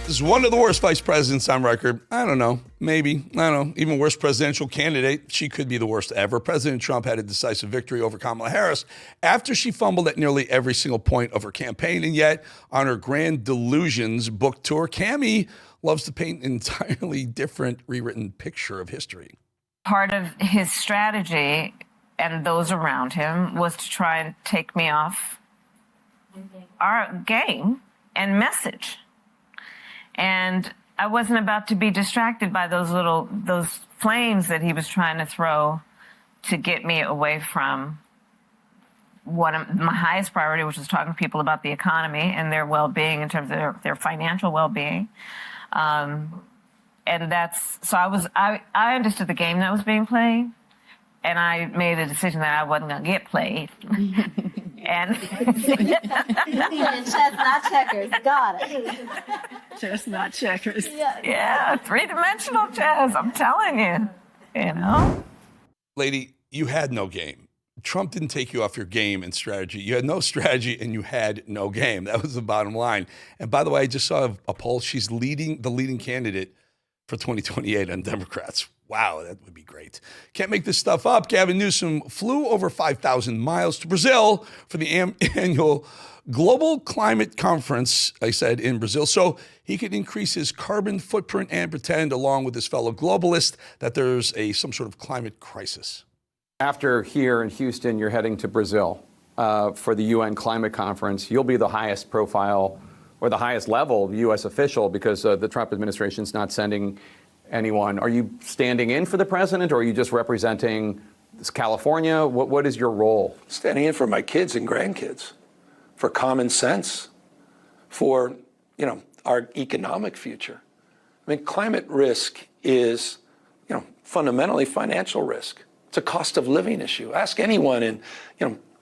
This is one of the worst vice presidents on record. I don't know. Maybe. I don't know. Even worse presidential candidate. She could be the worst ever. President Trump had a decisive victory over Kamala Harris after she fumbled at nearly every single point of her campaign. And yet, on her grand Delusions book tour, Cammie loves to paint an entirely different, rewritten picture of history. Part of his strategy and those around him was to try and take me off our game and message. And I wasn't about to be distracted by those flames that he was trying to throw to get me away from my highest priority, which was talking to people about the economy and their well-being in terms of their financial well-being. And so I understood the game that was being played, and I made a decision that I wasn't going to get played. And chess, not checkers. Got it. Chess, not checkers. Yeah, three-dimensional chess, I'm telling you, you know? Lady, you had no game. Trump didn't take you off your game and strategy. You had no strategy and you had no game. That was the bottom line. And by the way, I just saw a poll. She's the leading candidate for 2028 on Democrats. Wow, that would be great. Can't make this stuff up. Gavin Newsom flew over 5,000 miles to Brazil for the annual Global Climate Conference, I said, in Brazil, so he could increase his carbon footprint and pretend, along with his fellow globalists, that there's some sort of climate crisis. After here in Houston, you're heading to Brazil for the UN Climate Conference. You'll be the highest profile or the highest level U.S. official because the Trump administration's not sending anyone. Are you standing in for the president, or are you just representing California? What is your role? Standing in for my kids and grandkids, for common sense, for our economic future. I mean, climate risk is fundamentally financial risk. It's a cost of living issue. Ask anyone in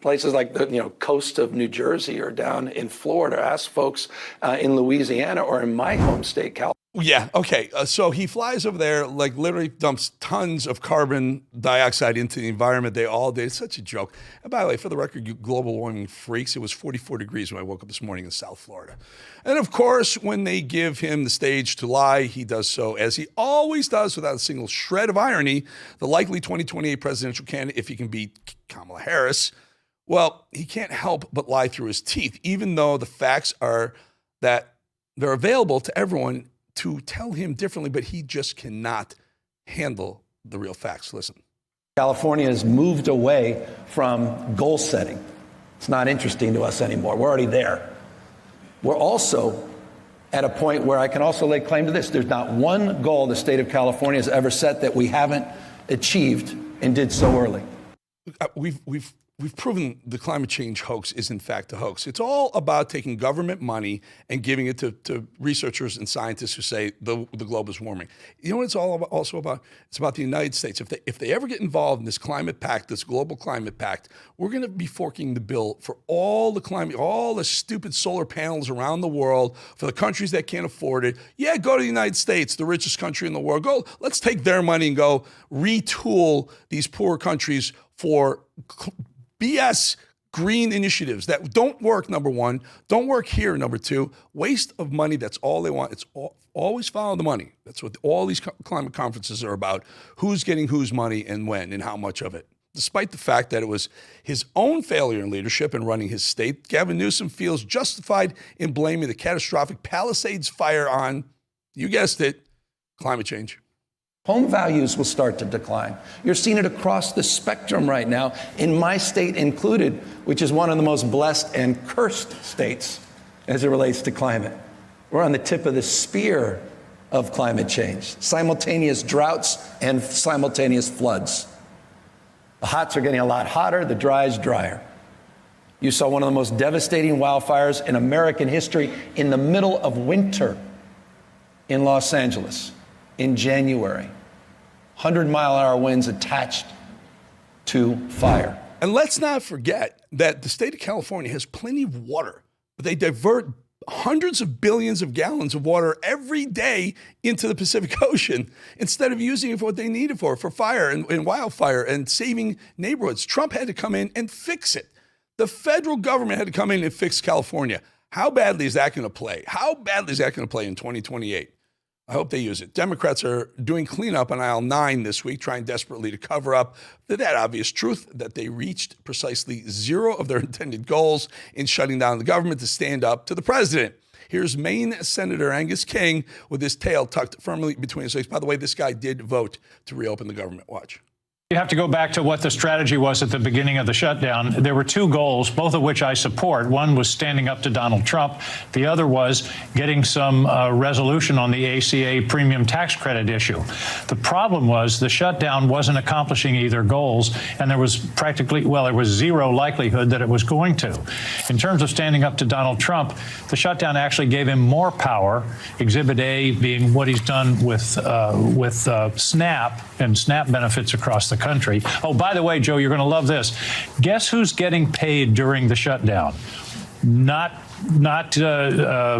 places like the coast of New Jersey or down in Florida. Ask folks in Louisiana or in my home state, California. Yeah, okay. So he flies over there, like literally dumps tons of carbon dioxide into the environment. They all did. It's such a joke. And by the way, for the record, you global warming freaks, it was 44 degrees when I woke up this morning in South Florida. And of course, when they give him the stage to lie, he does so, as he always does, without a single shred of irony. The likely 2028 presidential candidate, if he can beat Kamala Harris, well, he can't help but lie through his teeth, even though the facts are that they're available to everyone to tell him differently, but he just cannot handle the real facts. Listen. California has moved away from goal setting. It's not interesting to us anymore. We're already there. We're also at a point where I can also lay claim to this. There's not one goal the state of California has ever set that we haven't achieved and did so early. We've proven the climate change hoax is in fact a hoax. It's all about taking government money and giving it to researchers and scientists who say the globe is warming. You know what it's also about? It's about the United States. If they ever get involved in this climate pact, this global climate pact, we're going to be forking the bill for all the stupid solar panels around the world for the countries that can't afford it. Yeah, go to the United States, the richest country in the world. Go, let's take their money and go retool these poor countries for BS green initiatives that don't work, number one, don't work here, number two, waste of money, that's all they want. It's always follow the money. That's what all these climate conferences are about, who's getting whose money and when and how much of it. Despite the fact that it was his own failure in leadership and running his state, Gavin Newsom feels justified in blaming the catastrophic Palisades Fire on, you guessed it, climate change. Home values will start to decline. You're seeing it across the spectrum right now, in my state included, which is one of the most blessed and cursed states as it relates to climate. We're on the tip of the spear of climate change, simultaneous droughts and simultaneous floods. The hots are getting a lot hotter, the dries drier. You saw one of the most devastating wildfires in American history in the middle of winter in Los Angeles in January. 100-mile-an-hour winds attached to fire. And let's not forget that the state of California has plenty of water, but they divert hundreds of billions of gallons of water every day into the Pacific Ocean instead of using it for what they need it for fire and wildfire and saving neighborhoods. Trump had to come in and fix it. The federal government had to come in and fix California. How badly is that going to play? How badly is that going to play in 2028? I hope they use it. Democrats are doing cleanup on aisle 9 this week, trying desperately to cover up that obvious truth that they reached precisely 0 of their intended goals in shutting down the government to stand up to the president. Here's Maine Senator Angus King with his tail tucked firmly between his legs. By the way, this guy did vote to reopen the government. Watch. You have to go back to what the strategy was at the beginning of the shutdown. There were 2 goals, both of which I support. One was standing up to Donald Trump. The other was getting some resolution on the ACA premium tax credit issue. The problem was the shutdown wasn't accomplishing either goals, and there was there was 0 likelihood that it was going to. In terms of standing up to Donald Trump, the shutdown actually gave him more power, Exhibit A being what he's done with SNAP and SNAP benefits across the country. Oh, by the way, Joe, you're going to love this. Guess who's getting paid during the shutdown? Not the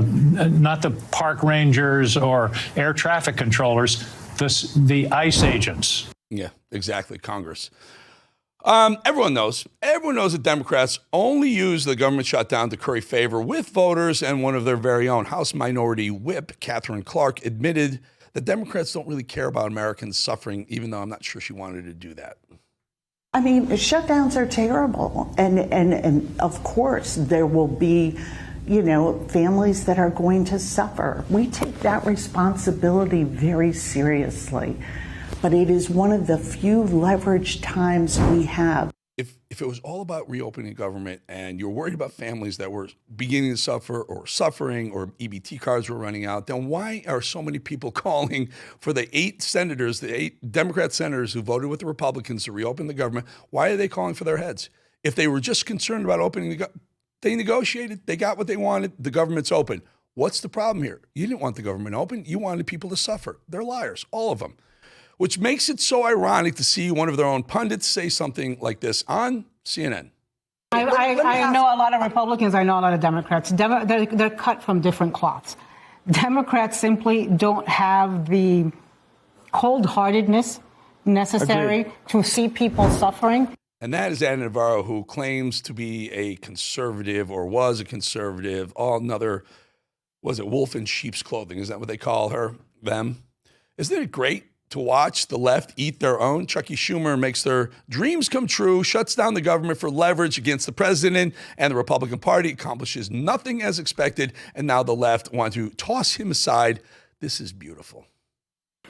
park rangers or air traffic controllers, the ICE agents. Yeah, exactly. Congress. Everyone knows that Democrats only use the government shutdown to curry favor with voters, and one of their very own House Minority Whip Katherine Clark admitted that Democrats don't really care about Americans suffering, even though I'm not sure she wanted to do that. I mean, shutdowns are terrible. And of course, there will be, families that are going to suffer. We take that responsibility very seriously. But it is one of the few leveraged times we have. If it was all about reopening government and you're worried about families that were beginning to suffer or suffering or EBT cards were running out, then why are so many people calling for the 8 Democrat senators who voted with the Republicans to reopen the government? Why are they calling for their heads? If they were just concerned about opening the government, they negotiated, they got what they wanted, the government's open. What's the problem here? You didn't want the government open. You wanted people to suffer. They're liars, all of them. Which makes it so ironic to see one of their own pundits say something like this on CNN. I know a lot of Republicans. I know a lot of Democrats. They're cut from different cloths. Democrats simply don't have the cold-heartedness necessary to see people suffering. And that is Anna Navarro, who claims to be a conservative or was a conservative, wolf in sheep's clothing? Is that what they call her, them? Isn't it great to watch the left eat their own? Chucky Schumer makes their dreams come true, shuts down the government for leverage against the president and the Republican Party, accomplishes nothing as expected, and now the left want to toss him aside. This is beautiful.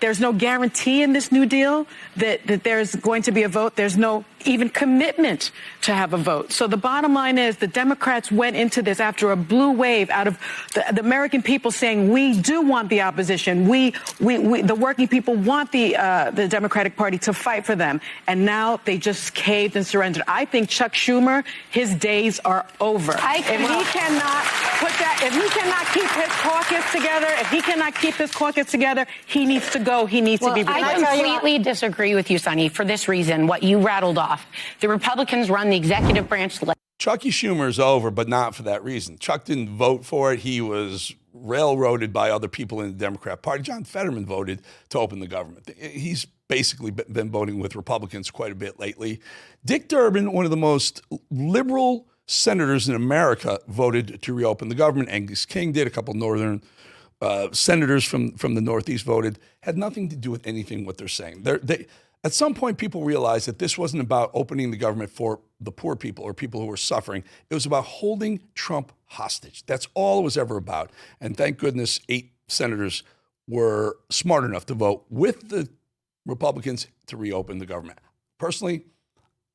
There's no guarantee in this New Deal that there's going to be a vote. There's no even commitment to have a vote. So the bottom line is the Democrats went into this after a blue wave out of the American people saying we do want the opposition. We the working people want the Democratic Party to fight for them. And now they just caved and surrendered. I think Chuck Schumer, his days are over. If he cannot keep his caucus together, he needs to go. He needs to be removed. I completely disagree with you, Sonny, for this reason, what you rattled off. The Republicans run the executive branch. Chucky Schumer's over, but not for that reason. Chuck didn't vote for it. He was railroaded by other people in the Democrat Party. John Fetterman voted to open the government. He's basically been voting with Republicans quite a bit lately. Dick Durbin, one of the most liberal senators in America, voted to reopen the government. Angus King did. A couple northern senators from the Northeast voted. Had nothing to do with anything what they're saying. At some point, people realized that this wasn't about opening the government for the poor people or people who were suffering. It was about holding Trump hostage. That's all it was ever about. And thank goodness 8 senators were smart enough to vote with the Republicans to reopen the government. Personally,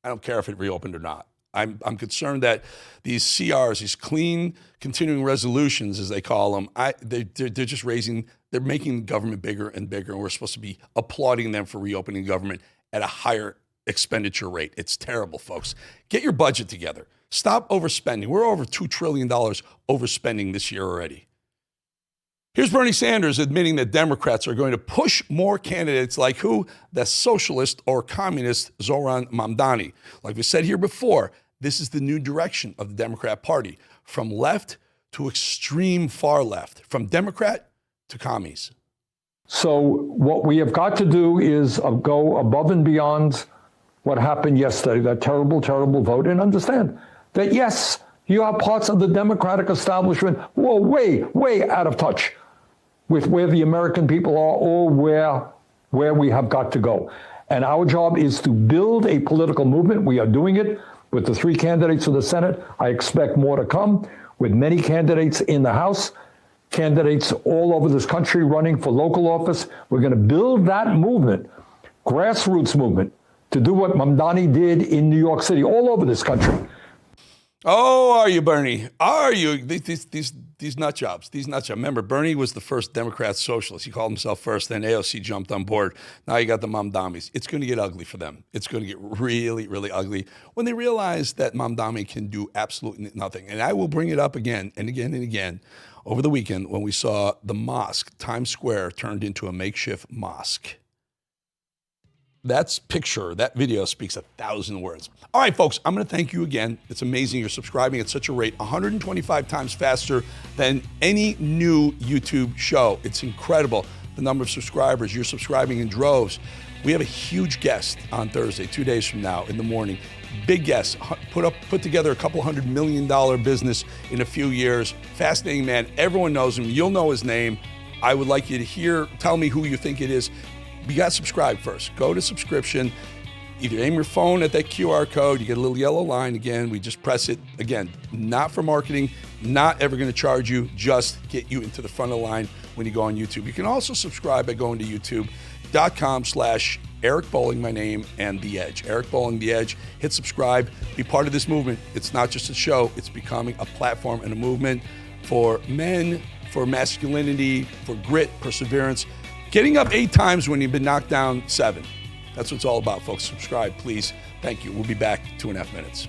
I don't care if it reopened or not. I'm concerned that these CRs, these clean continuing resolutions, as they call them, they're just they're making government bigger and bigger, and we're supposed to be applauding them for reopening government at a higher expenditure rate. It's terrible, folks. Get your budget together. Stop overspending. We're over $2 trillion overspending this year already. Here's Bernie Sanders admitting that Democrats are going to push more candidates like who? The socialist or communist Zohran Mamdani. Like we said here before, this is the new direction of the Democrat Party, from left to extreme far left, from Democrat to commies. So what we have got to do is go above and beyond what happened yesterday, that terrible, terrible vote, and understand that, yes, You have parts of the Democratic establishment who are way, way out of touch with where the American people are or where we have got to go. And our job is to build a political movement. We are doing it with the 3 candidates for the Senate. I expect more to come with many candidates in the House, candidates all over this country running for local office. We're going to build that movement, grassroots movement, to do what Mamdani did in New York City, all over this country. Oh, are you, Bernie? Are you? These nut jobs, Remember, Bernie was the first Democrat socialist. He called himself first, then AOC jumped on board. Now you got the Mamdamis. It's going to get ugly for them. It's going to get really, really ugly when they realize that Mamdani can do absolutely nothing. And I will bring it up again and again and again over the weekend when we saw the mosque, Times Square, turned into a makeshift mosque. That video speaks 1,000 words. All right, folks, I'm going to thank you again. It's amazing you're subscribing at such a rate, 125 times faster than any new YouTube show. It's incredible, the number of subscribers. You're subscribing in droves. We have a huge guest on Thursday, 2 days from now in the morning. Big guest, put together a couple $100 million business in a few years. Fascinating man. Everyone knows him. You'll know his name. I would like you to tell me who you think it is. You got to subscribe first. Go to subscription. Either aim your phone at that QR code. You get a little yellow line. Again, we just press it. Again, not for marketing, not ever going to charge you, just get you into the front of the line when you go on YouTube. You can also subscribe by going to youtube.com/Eric Bolling, my name, and The Edge. Eric Bolling, The Edge. Hit subscribe. Be part of this movement. It's not just a show. It's becoming a platform and a movement for men, for masculinity, for grit, perseverance. Getting up 8 times when you've been knocked down 7. That's what it's all about, folks. Subscribe, please. Thank you. We'll be back 2.5 minutes.